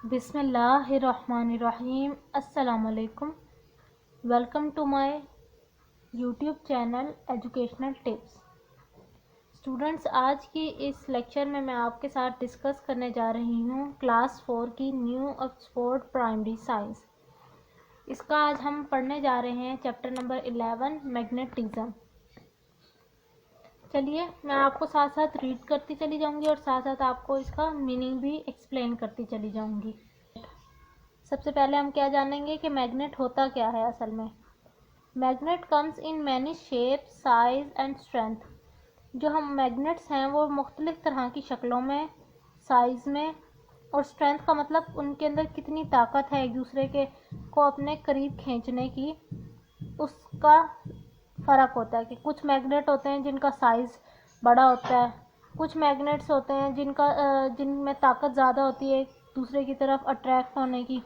बिस्मिल्लाहिर्रहमानिर्रहीम। अस्सलाम वालेकुम। Welcome to my YouTube channel educational tips. Students, आज की इस लेक्चर में मैं आपके साथ डिस्कस करने जा रही हूँ क्लास 4 की न्यू ऑक्सफोर्ड प्राइमरी साइंस। इसका आज हम पढ़ने जा रहे हैं चैप्टर नंबर 11 मैग्नेटिज्म। चलिए मैं आपको साथ साथ रीड करती चली जाऊंगी और साथ साथ आपको इसका मीनिंग भी एक्सप्लेन करती चली जाऊंगी। सबसे पहले हम क्या जानेंगे कि मैग्नेट होता क्या है। असल में magnet comes in many shape, size and strength. जो हम मैग्नेट्स हैं वो मुख्तलिफ तरह की शक्लों में, साइज़ में और स्ट्रेंथ का मतलब उनके अंदर कितनी ताकत है एक दूसरे के को अपने करीब खींचने की, उसका फ़र्क होता है। कि कुछ मैग्नेट होते हैं जिनका साइज़ बड़ा होता है, कुछ मैग्नेट्स होते हैं जिनमें ताकत ज़्यादा होती है एक दूसरे की तरफ अट्रैक्ट होने की।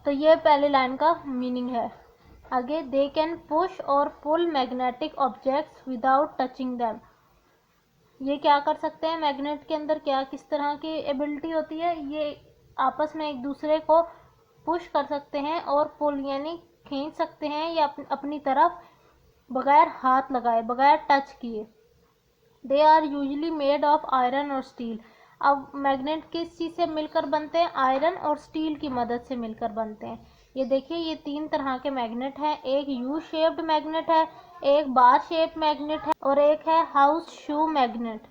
तो ये पहले लाइन का मीनिंग है। आगे, दे कैन पुश और pull magnetic objects without touching them. ये क्या कर सकते हैं, मैग्नेट के अंदर क्या किस तरह की एबिलिटी होती है, ये आपस में एक दूसरे को पुश कर सकते हैं और पुल यानी खींच सकते हैं या अपनी तरफ बगैर हाथ लगाए, बगैर टच किए। They are usually made of iron और स्टील। अब मैग्नेट किस चीज़ से मिलकर बनते हैं, आयरन और स्टील की मदद से मिलकर बनते हैं। ये देखिए, ये तीन तरह के मैग्नेट हैं। एक यू शेप्ड मैग्नेट है, एक बार शेप मैग्नेट है और एक है हाउस शू मैग्नेट।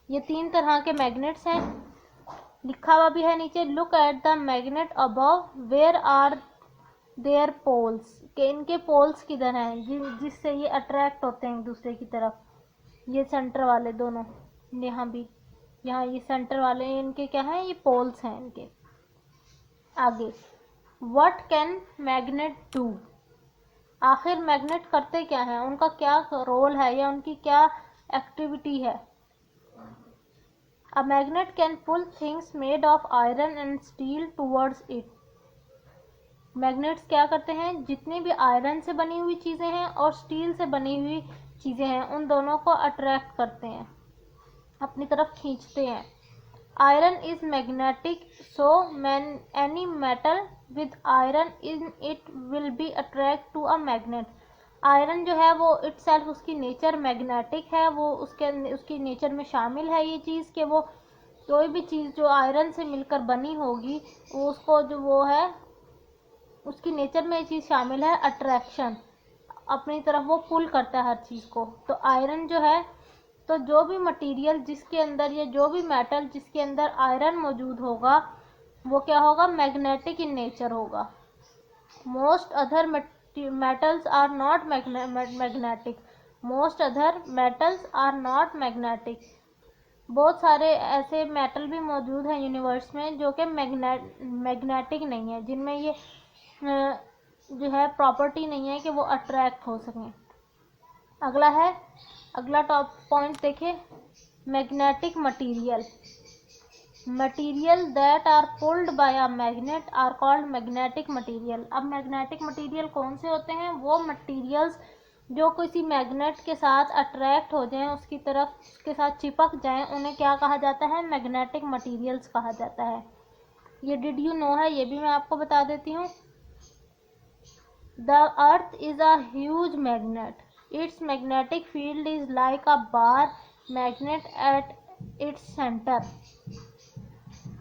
ये तीन तरह के मैग्नेट्स हैं। लिखा हुआ भी है नीचे, look at the magnet above, where are their poles. के इनके पोल्स किधर हैं जिससे ये अट्रैक्ट होते हैं एक दूसरे की तरफ। ये सेंटर वाले दोनों, यहाँ भी, यहाँ ये सेंटर वाले इनके क्या हैं, ये पोल्स हैं इनके। आगे, व्हाट कैन मैग्नेट डू। आखिर मैग्नेट करते क्या हैं, उनका क्या रोल है या उनकी क्या एक्टिविटी है। A magnet can pull things made of iron and steel towards it. Magnets क्या करते हैं, जितनी भी आयरन से बनी हुई चीज़ें हैं और स्टील से बनी हुई चीज़ें हैं उन दोनों को अट्रैक्ट करते हैं, अपनी तरफ खींचते हैं। Iron is magnetic, so any metal with iron in it will be attract to a magnet. Iron जो है वो इटसेल्फ, उसकी नेचर मैग्नेटिक है, वो उसकी नेचर में शामिल है ये चीज़ कि वो कोई भी चीज़ जो आयरन से मिलकर बनी होगी वो उसको जो वो है उसकी नेचर में ये चीज़ शामिल है अट्रैक्शन, अपनी तरफ वो पुल करता है हर चीज़ को। तो आयरन जो है, तो जो भी मटेरियल जिसके अंदर या जो भी मेटल जिसके अंदर आयरन मौजूद होगा वो क्या होगा, मैग्नेटिक इन नेचर होगा। Most other metals are not magnetic. Most other metals are not magnetic. बहुत सारे ऐसे मेटल भी मौजूद हैं यूनिवर्स में जो कि मैग्नेटिक नहीं है, जिनमें ये जो है प्रॉपर्टी नहीं है कि वो अट्रैक्ट हो सकें। अगला टॉप पॉइंट देखें, magnetic material. Material that are pulled by a magnet are called magnetic material. अब मैग्नेटिक मटेरियल कौन से होते हैं, वो मटेरियल्स जो किसी मैग्नेट के साथ अट्रैक्ट हो जाएं, उसकी तरफ उसके साथ चिपक जाएं, उन्हें क्या कहा जाता है, मैग्नेटिक मटेरियल्स कहा जाता है। ये डिड यू नो है, ये भी मैं आपको बता देती हूँ। The earth is a huge magnet. Its magnetic field is like a bar magnet at its center.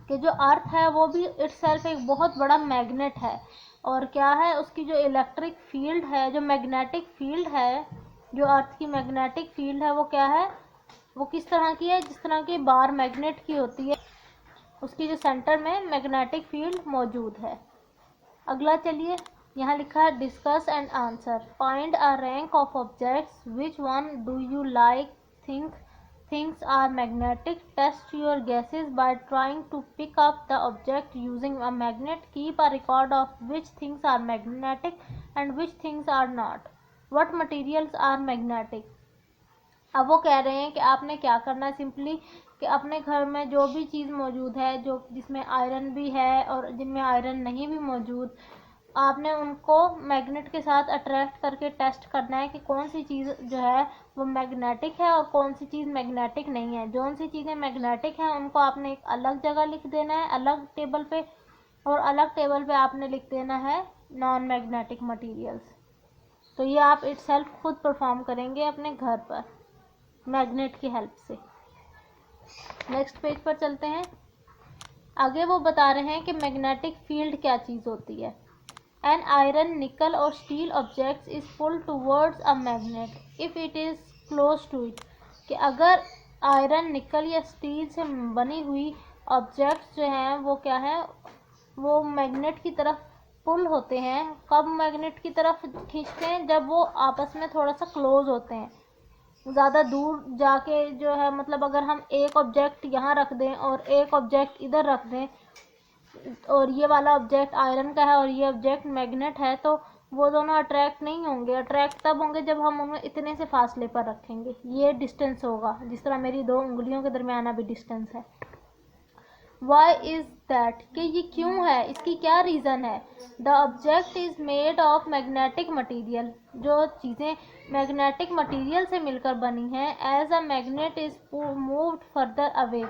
कि जो अर्थ है वो भी इटसेल्फ एक बहुत बड़ा मैग्नेट है, और क्या है, उसकी जो इलेक्ट्रिक फील्ड है, जो मैग्नेटिक फील्ड है, जो अर्थ की मैग्नेटिक फील्ड है वो क्या है, वो किस तरह की है, जिस तरह की बार मैग्नेट की होती है, उसकी जो सेंटर में मैग्नेटिक फील्ड मौजूद है। अगला चलिए, यहाँ लिखा है discuss and answer. Find a rank of objects, which one do you like think things are magnetic. Test your guesses by trying to pick up the object using a magnet. Keep a record of which things are magnetic and which things are not. What materials are magnetic. अब वो कह रहे हैं कि आपने क्या करना है, सिंपली कि अपने घर में जो भी चीज़ मौजूद है, जो जिसमें आयरन भी है और जिनमें आयरन नहीं भी मौजूद, आपने उनको मैग्नेट के साथ अट्रैक्ट करके टेस्ट करना है कि कौन सी चीज़ जो है वो मैग्नेटिक है और कौन सी चीज़ मैग्नेटिक नहीं है। जो सी चीज़ें मैग्नेटिक हैं उनको आपने एक अलग जगह लिख देना है, अलग टेबल पे, और अलग टेबल पे आपने लिख देना है नॉन मैग्नेटिक मटीरियल्स। तो ये आप इटसेल्फ खुद परफॉर्म करेंगे अपने घर पर मैग्नेट की हेल्प से। नेक्स्ट पेज पर चलते हैं। आगे वो बता रहे हैं कि मैग्नेटिक फील्ड क्या चीज़ होती है। An iron, nickel or steel object is pulled towards a magnet if it is close to it। कि अगर आयरन, निकल या स्टील से बनी हुई ऑब्जेक्ट्स जो हैं वो क्या है, वो मैग्नेट की तरफ पुल होते हैं। कब मैग्नेट की तरफ खींचते हैं? जब वो आपस में थोड़ा सा क्लोज होते हैं। ज़्यादा दूर जाके जो है, मतलब अगर हम एक ऑब्जेक्ट यहाँ रख दें और एक ऑब्जेक्ट इधर रख दें, और ये वाला ऑब्जेक्ट आयरन का है और ये ऑब्जेक्ट मैग्नेट है, तो वो दोनों अट्रैक्ट नहीं होंगे। अट्रैक्ट तब होंगे जब हम उन्हें इतने से फासले पर रखेंगे। ये डिस्टेंस होगा, जिस तरह मेरी दो उंगलियों के दरमियान अभी डिस्टेंस है। वाई इज़ दैट, कि ये क्यों है, इसकी क्या रीज़न है। The object is made of magnetic material, जो चीज़ें मैग्नेटिक मटीरियल से मिलकर बनी हैं। As a magnet is moved further away,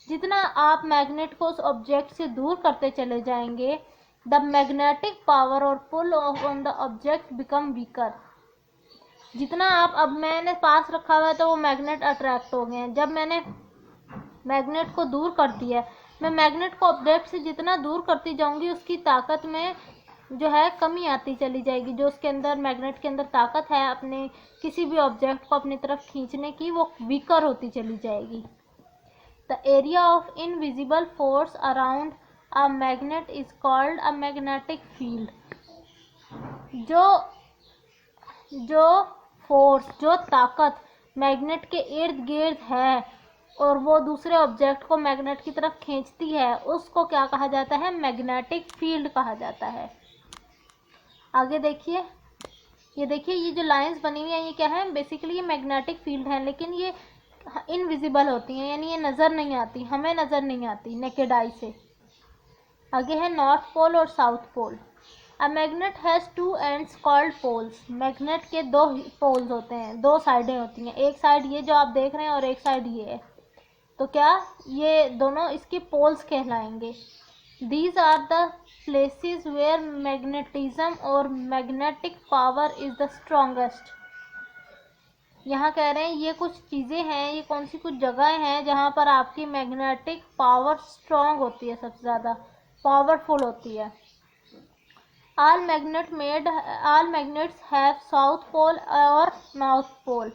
जितना आप मैग्नेट को उस ऑब्जेक्ट से दूर करते चले जाएंगे, द मैग्नेटिक पावर और pull on the object become weaker. जितना आप, अब मैंने पास रखा हुआ है तो वो मैग्नेट अट्रैक्ट हो गए हैं। जब मैंने मैग्नेट को दूर कर दिया है, मैं मैग्नेट को ऑब्जेक्ट से जितना दूर करती जाऊंगी उसकी ताकत में जो है कमी आती चली जाएगी। जो उसके अंदर, मैग्नेट के अंदर ताकत है अपने किसी भी ऑब्जेक्ट को अपनी तरफ खींचने की, वो वीकर होती चली जाएगी। The area of invisible force around a magnet is called a magnetic field। जो फोर्स, जो ताकत मैग्नेट के इर्द गिर्द है और वो दूसरे ऑब्जेक्ट को मैग्नेट की तरफ खींचती है, उसको क्या कहा जाता है? मैग्नेटिक फील्ड कहा जाता है। आगे देखिए, ये देखिए, ये जो लाइंस बनी हुई है ये क्या है? बेसिकली ये मैग्नेटिक फील्ड है, लेकिन ये इनविजिबल होती हैं, यानी ये नज़र नहीं आती, हमें नज़र नहीं आती नेकेड आई से। आगे है नॉर्थ पोल और south pole. A magnet has two ends called poles. Magnet के दो पोल्स होते हैं, दो साइडें होती हैं। एक साइड ये जो आप देख रहे हैं और एक साइड ये है। तो क्या ये दोनों इसके पोल्स कहलाएंगे। These are the places where magnetism और magnetic power is the strongest. यहाँ कह रहे हैं ये कुछ चीज़ें हैं, ये कौन सी कुछ जगह हैं जहाँ पर आपकी मैग्नेटिक पावर स्ट्रॉन्ग होती है, सबसे ज़्यादा पावरफुल होती है। All magnets have south pole और नॉर्थ पोल।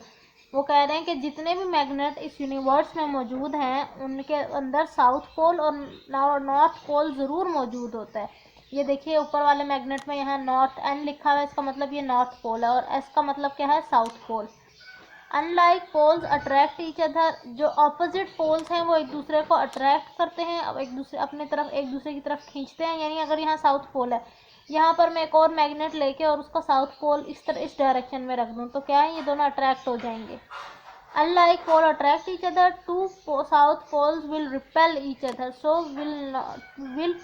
वो कह रहे हैं कि जितने भी मैग्नेट इस यूनिवर्स में मौजूद हैं उनके अंदर साउथ पोल और नॉर्थ पोल ज़रूर मौजूद होता है। ये देखिए ऊपर वाले मैग्नेट में यहाँ नॉर्थ एन लिखा हुआ है, इसका मतलब ये नॉर्थ पोल है, और एस का मतलब क्या है? South pole. Unlike poles attract each other, जो ऑपोजिट पोल्स हैं वो एक दूसरे को अट्रैक्ट करते हैं, अब एक दूसरे अपने तरफ एक दूसरे की तरफ खींचते हैं। यानी अगर यहाँ साउथ पोल है, यहाँ पर मैं एक और मैग्नेट लेके और उसका साउथ पोल इस डायरेक्शन में रख दूँ, तो क्या है? ये दोनों अट्रैक्ट हो जाएंगे। Unlike pole attract each other, two south poles will repel each other, so will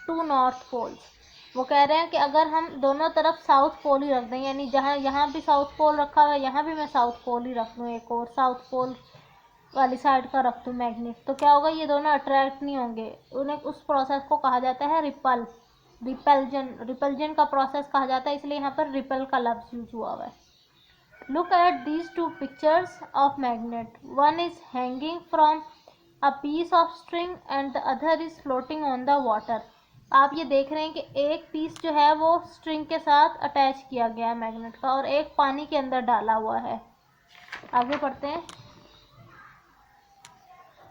two north poles. वो कह रहे हैं कि अगर हम दोनों तरफ साउथ पोल ही रख दें, यानी जहाँ यहाँ भी साउथ पोल रखा हुआ है यहाँ भी मैं साउथ पोल ही रख दूँ, एक और साउथ पोल वाली साइड का रख दूँ मैग्नेट, तो क्या होगा? ये दोनों अट्रैक्ट नहीं होंगे। उन्हें उस प्रोसेस को कहा जाता है रिपल्जन का प्रोसेस कहा जाता है, इसलिए यहाँ पर रिपल का लफ्ज़ यूज हुआ है। Look at these two pictures of magnet, one is hanging from a piece of string and the other is floating on the water. आप ये देख रहे हैं कि एक पीस जो है वो स्ट्रिंग के साथ अटैच किया गया है मैग्नेट का, और एक पानी के अंदर डाला हुआ है। आगे पढ़ते हैं।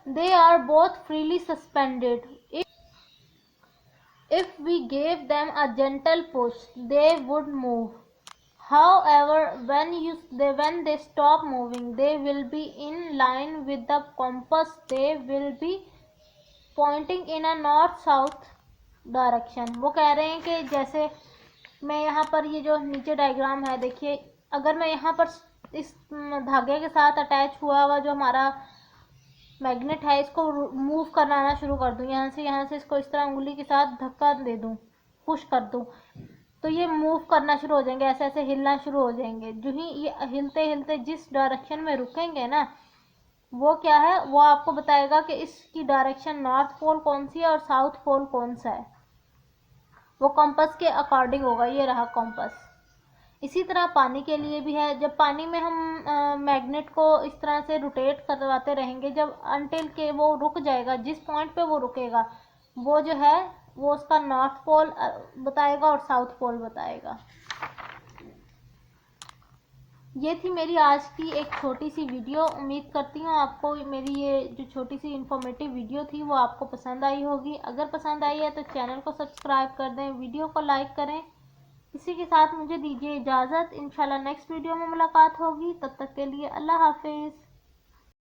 They are both freely suspended, if we gave them a gentle push they would move, however when they stop moving they will be in line with the compass, they will be pointing in a north south direction. वो कह रहे हैं कि जैसे मैं यहाँ पर, ये जो नीचे डायग्राम है देखिए, अगर मैं यहाँ पर इस धागे के साथ अटैच हुआ जो हमारा मैग्नेट है इसको मूव कराना शुरू कर दूँ, यहाँ से इसको इस तरह उंगली के साथ धक्का दे दूँ, पुश कर दूँ तो ये मूव करना शुरू हो जाएंगे, ऐसे ऐसे हिलना शुरू हो जाएंगे। जो ही ये हिलते हिलते जिस डायरेक्शन में रुकेंगे ना, वो क्या है, वो आपको बताएगा कि इसकी डायरेक्शन नॉर्थ पोल कौन सी है और साउथ पोल कौन सा है। वो कॉम्पस के अकॉर्डिंग होगा। ये रहा कॉम्पस। इसी तरह पानी के लिए भी है। जब पानी में हम मैग्नेट को इस तरह से रोटेट करवाते रहेंगे, जब अनटिल के वो रुक जाएगा, जिस पॉइंट पे वो रुकेगा वो जो है वो उसका नॉर्थ पोल बताएगा और साउथ पोल बताएगा। ये थी मेरी आज की एक छोटी सी वीडियो। उम्मीद करती हूँ आपको मेरी ये जो छोटी सी इंफॉर्मेटिव वीडियो थी वो आपको पसंद आई होगी। अगर पसंद आई है तो चैनल को सब्सक्राइब कर दें, वीडियो को लाइक करें। इसी के साथ मुझे दीजिए इजाज़त। इंशाल्लाह नेक्स्ट वीडियो में मुलाकात होगी। तब तक के लिए अल्लाह हाफिज़।